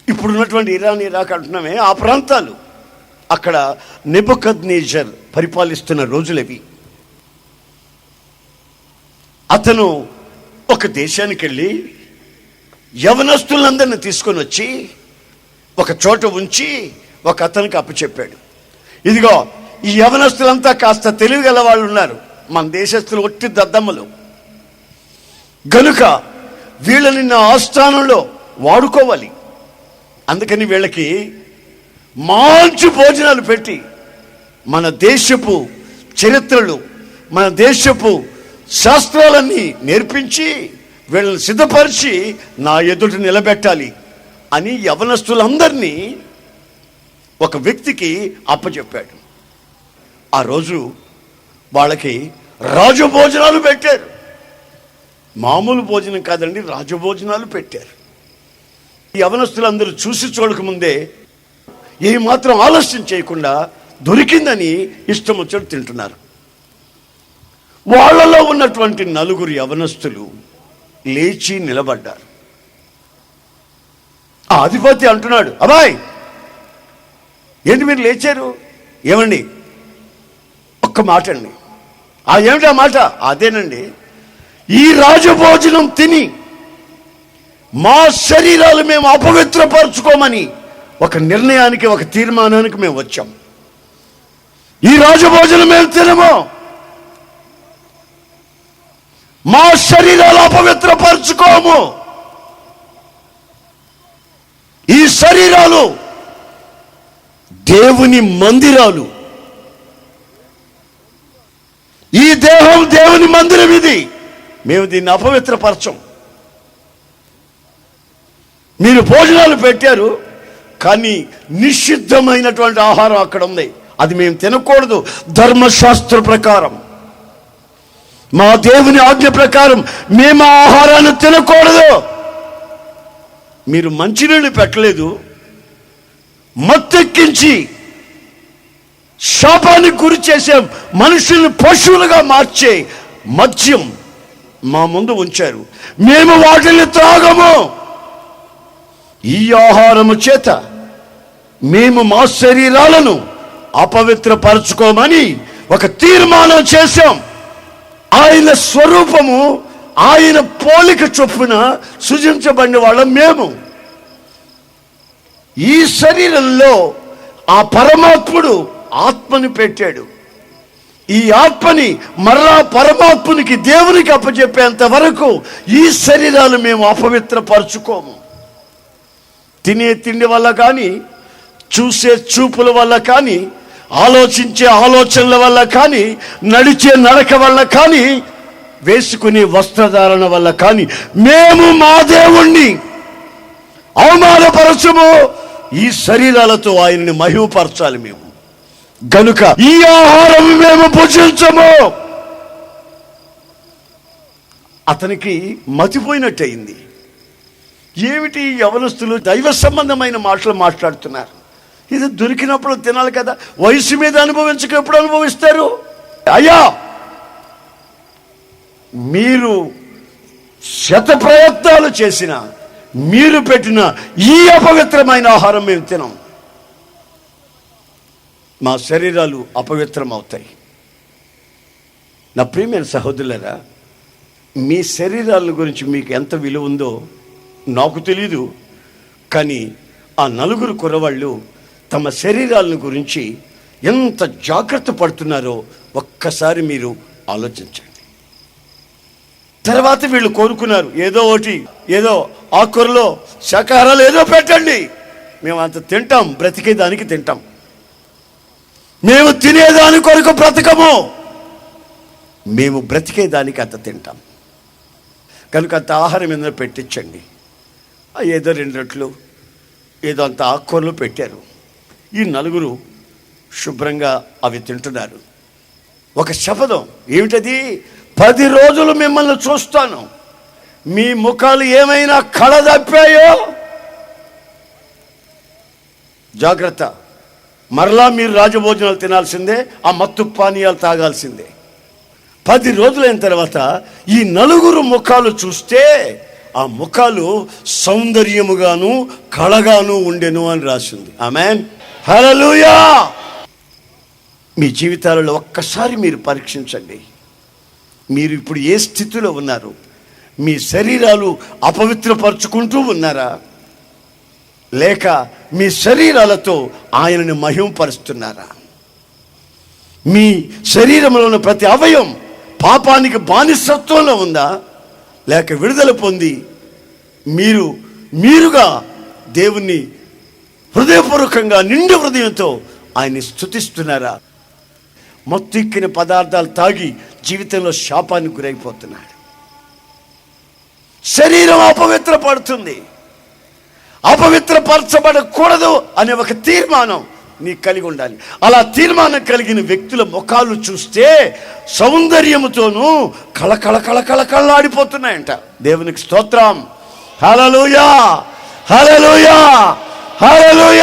ఇప్పుడున్నటువంటి Iran, Iraq అంటున్నామే, ఆ ప్రాంతాలు, అక్కడ నెబుకద్నెజర్ పరిపాలిస్తున్న రోజులవి. అతను ఒక దేశానికి వెళ్ళి యవనస్తులందరిని తీసుకొని వచ్చి ఒక చోట ఉంచి ఒక అతనికి అప్పచెప్పాడు. ఇదిగో, ఈ యవనస్తులంతా కాస్త తెలివిగల వాళ్ళు ఉన్నారు, మన దేశస్తులు ఒట్టి దద్దమ్మలు గనుక వీళ్ళని నా ఆస్థానంలో వాడుకోవాలి. అందుకని వీళ్ళకి మంచి భోజనాలు పెట్టి మన దేశపు చరిత్రలు, మన దేశపు శాస్త్రాలన్నీ నేర్పించి వీళ్ళని సిద్ధపరిచి నా ఎదుట నిలబెట్టాలి అని యవనస్తులందరినీ ఒక వ్యక్తికి అప్పచెప్పాడు. ఆ రోజు వాళ్ళకి రాజభోజనాలు పెట్టారు. మామూలు భోజనం కాదండి, రాజభోజనాలు పెట్టారు. యవనస్తులందరూ చూసి చూడకముందే ఏమాత్రం ఆలస్యం చేయకుండా దొరికిందని ఇష్టం వచ్చాడు తింటున్నారు. వాళ్ళలో ఉన్నటువంటి 4 యవనస్తులు లేచి నిలబడ్డారు. ఆ అధిపతి అంటున్నాడు, అబ్బాయ్ ఏంటి మీరు లేచారు? ఏమండి, ఒక్క మాట అండి. ఏమిటి ఆ మాట? అదేనండి, ఈ రాజభోజనం తిని మా శరీరాలు మేము అపవిత్రపరచుకోమని ఒక నిర్ణయానికి, ఒక తీర్మానానికి మేము వచ్చాం. ఈ రాజభోజనం మేము తినము, మా శరీరాలు అపవిత్రపరచుకోము. ఈ శరీరాలు దేవుని మందిరాలు, ఈ దేహం దేవుని మందిరం, ఇది మేము దీన్ని అపవిత్రపరచం. మీరు భోజనాలు పెట్టారు, కానీ నిషిద్ధమైనటువంటి ఆహారం అక్కడ ఉంది, అది మేము తినకూడదు. ధర్మశాస్త్ర ప్రకారం, మా దేవుని ఆజ్ఞ ప్రకారం మేము ఆ ఆహారాన్ని తినకూడదు. మీరు మంచినీళ్ళు పెట్టలేదు, మత్తెక్కించి శాపానికి గురి చేసే, మనుషుల్ని పశువులుగా మార్చే మద్యం మా ముందు ఉంచారు, మేము వాటిని త్రాగము. ఈ ఆహారము చేత మేము మా శరీరాలను అపవిత్రపరచుకోమని ఒక తీర్మానం చేశాం. ఆయన స్వరూపము, ఆయన పోలిక చొప్పున సృజించబడిన వాళ్ళం మేము. ఈ శరీరంలో ఆ పరమాత్ముడు ఆత్మని పెట్టాడు. ఈ ఆత్మని మరలా పరమాత్మునికి, దేవునికి అప్పచెప్పేంత వరకు ఈ శరీరాలు మేము అపవిత్రపరచుకోము. తినే తిండి వల్ల కానీ, చూసే చూపుల వల్ల కానీ, ఆలోచించే ఆలోచనల వల్ల కానీ, నడిచే నడక వల్ల కానీ, వేసుకునే వస్త్రధారణ వల్ల కానీ మేము మా దేవుణ్ణి అవమానపరచము. ఈ శరీరాలతో ఆయన్ని మహిమపరచాలి మేము, గనుక ఈ ఆహారం మేము భుజించము. అతనికి మతిపోయినట్టయింది. ఏమిటి యవనస్తులు దైవ సంబంధమైన మాటలు మాట్లాడుతున్నారు? ఇది దొరికినప్పుడు తినాలి కదా, వయసు మీద అనుభవించక ఎప్పుడు అనుభవిస్తారు? అయ్యా, మీరు శత ప్రయత్నాలు చేసిన, మీరు పెట్టిన ఈ అపవిత్రమైన ఆహారం మేము తినం. మా శరీరాలు అపవిత్రం అవుతాయి. నా ప్రియమైన సహోదరులారా, మీ శరీరాల గురించి మీకు ఎంత విలువ ఉందో నాకు తెలీదు, కానీ ఆ 4 కుర్రవాళ్ళు తమ శరీరాలను గురించి ఎంత జాగ్రత్త పడుతున్నారో ఒక్కసారి మీరు ఆలోచించండి. తర్వాత వీళ్ళు కోరుకున్నారు, ఏదో ఒకటి, ఏదో ఆకుకూరలో శాకాహారాలు ఏదో పెట్టండి, మేము అంత తింటాం, బ్రతికేదానికి తింటాం, మేము తినేదాని కొరకు బ్రతకము, మేము బ్రతికేదానికి అంత తింటాం, కనుక అంత ఆహారం ఏదైనా పెట్టించండి. ఏదో 2 రొట్టెలు, ఏదో అంత ఆకుకూరలు పెట్టారు. ఈ 4 శుభ్రంగా అవి తింటున్నారు. ఒక శపథం ఏమిటది? 10 రోజులు మిమ్మల్ని చూస్తాను, మీ ముఖాలు ఏమైనా కళదప్పాయో జాగ్రత్త, మరలా మీరు రాజభోజనాలు తినాల్సిందే, ఆ మత్తు పానీయాలు తాగాల్సిందే. 10 రోజులైన తర్వాత ఈ 4 ముఖాలు చూస్తే ఆ ముఖాలు సౌందర్యముగాను కళగాను ఉండెను అని రాసింది. ఆమేన్, హల్లెలూయా. మీ జీవితాలలో ఒక్కసారి మీరు పరీక్షించండి. మీరు ఇప్పుడు ఏ స్థితిలో ఉన్నారు? మీ శరీరాలు అపవిత్రపరుచుకుంటూ ఉన్నారా, లేక మీ శరీరాలతో ఆయనని మహిమపరుస్తున్నారా? మీ శరీరంలో ఉన్న ప్రతి అవయవం పాపానికి బానిసత్వంలో ఉందా, లేక విడుదల పొంది మీరుగా దేవుణ్ణి హృదయపూర్వకంగా నిండు హృదయంతో ఆయన్ని స్తుతిస్తున్నారా? మత్తెక్కిన పదార్థాలు తాగి జీవితంలో శాపానికి గురైపోతున్నాడు. శరీరం అపవిత్రపడుతుంది. అపవిత్రపరచబడకూడదు అనే ఒక తీర్మానం నీకు కలిగి ఉండాలి. అలా తీర్మానం కలిగిన వ్యక్తుల ముఖాలు చూస్తే సౌందర్యముతోనూ కళకళలాడిపోతున్నాయంట. దేవునికి స్తోత్రం, హల్లెలూయా, హల్లెలూయా, హల్లెలూయా.